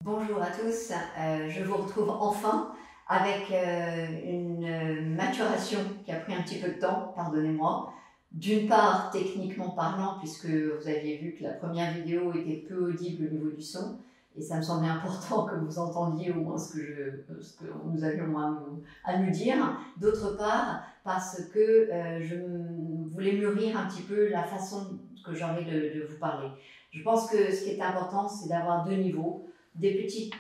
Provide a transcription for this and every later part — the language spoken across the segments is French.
Bonjour à tous, je vous retrouve enfin avec une maturation qui a pris un petit peu de temps, pardonnez-moi. D'une part, techniquement parlant, puisque vous aviez vu que la première vidéo était peu audible au niveau du son, et ça me semblait important que vous entendiez au moins ce que nous avions à nous dire. D'autre part, parce que je voulais mûrir un petit peu la façon que j'aurais de vous parler. Je pense que ce qui est important, c'est d'avoir deux niveaux. Des petits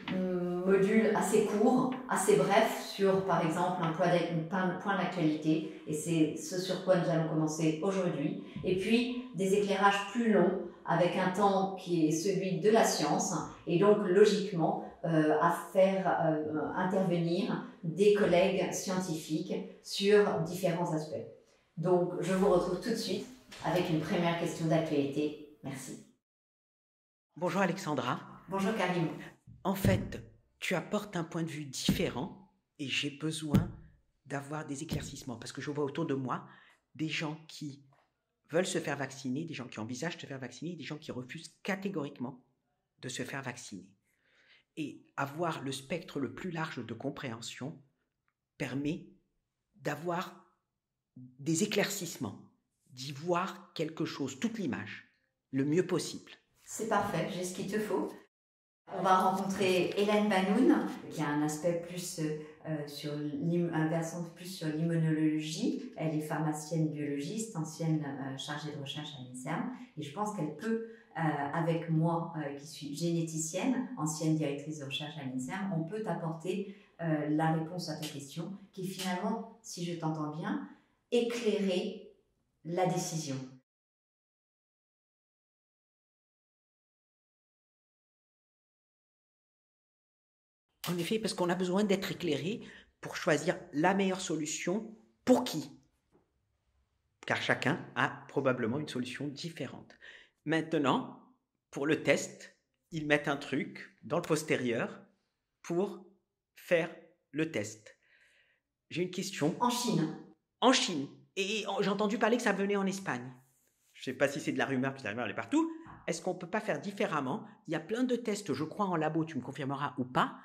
modules assez courts, assez brefs sur par exemple un point d'actualité, et c'est ce sur quoi nous allons commencer aujourd'hui, et puis des éclairages plus longs avec un temps qui est celui de la science, et donc logiquement à faire intervenir des collègues scientifiques sur différents aspects. Donc je vous retrouve tout de suite avec une première question d'actualité. Merci. Bonjour Alexandra. Bonjour Karim. En fait, tu apportes un point de vue différent et j'ai besoin d'avoir des éclaircissements parce que je vois autour de moi des gens qui veulent se faire vacciner, des gens qui envisagent de se faire vacciner, des gens qui refusent catégoriquement de se faire vacciner. Et avoir le spectre le plus large de compréhension permet d'avoir des éclaircissements, d'y voir quelque chose, toute l'image, le mieux possible. C'est parfait, j'ai ce qu'il te faut. On va rencontrer Hélène Banoun, qui a un aspect plus un versant plus sur l'immunologie. Elle est pharmacienne biologiste, ancienne chargée de recherche à l'INSERM, et je pense qu'elle peut, avec moi qui suis généticienne, ancienne directrice de recherche à l'INSERM, on peut t'apporter la réponse à ta question, qui finalement, si je t'entends bien, éclairer la décision. En effet, parce qu'on a besoin d'être éclairé pour choisir la meilleure solution pour qui? Car chacun a probablement une solution différente. Maintenant, pour le test, ils mettent un truc dans le postérieur pour faire le test. J'ai une question. En Chine. En Chine. Et j'ai entendu parler que ça venait en Espagne. Je ne sais pas si c'est de la rumeur, puis la rumeur elle est partout. Est-ce qu'on ne peut pas faire différemment? Il y a plein de tests, je crois, en labo, tu me confirmeras ou pas,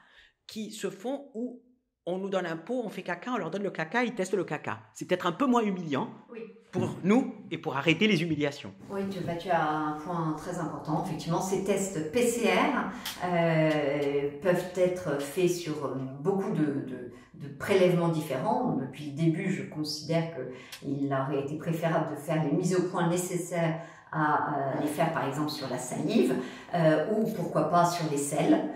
qui se font où on nous donne un pot, on fait caca, on leur donne le caca, ils testent le caca. C'est peut-être un peu moins humiliant pour nous et pour arrêter les humiliations. Oui, tu as un point très important. Effectivement, ces tests PCR peuvent être faits sur beaucoup de prélèvements différents. Depuis le début, je considère qu'il aurait été préférable de faire les mises au point nécessaires à les faire par exemple sur la salive ou pourquoi pas sur les selles.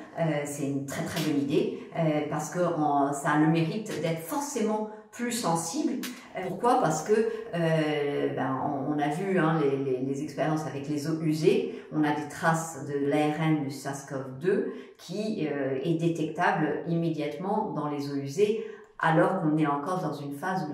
C'est une très très bonne idée parce que ça a le mérite d'être forcément plus sensible. Pourquoi? Parce que on a vu les expériences avec les eaux usées, on a des traces de l'ARN du SARS-CoV-2 qui est détectable immédiatement dans les eaux usées, alors qu'on est encore dans une phase où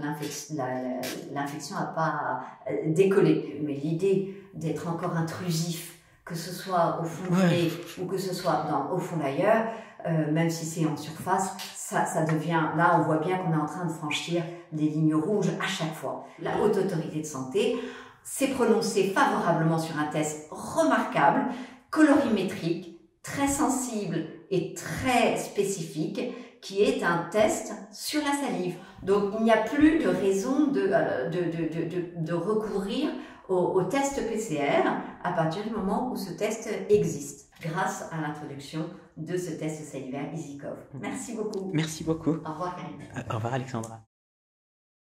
l'infection n'a pas décollé. Mais l'idée d'être encore intrusif, que ce soit au fond du nez ou que ce soit au fond d'ailleurs, même si c'est en surface, ça devient, là on voit bien qu'on est en train de franchir des lignes rouges à chaque fois. La Haute Autorité de Santé s'est prononcée favorablement sur un test remarquable, colorimétrique, très sensible et très spécifique, qui est un test sur la salive. Donc il n'y a plus de raison de recourir au test PCR à partir du moment où ce test existe, grâce à l'introduction de ce test salivaire EasyCov. Merci beaucoup. Merci beaucoup. Au revoir Karine. Au revoir Alexandra.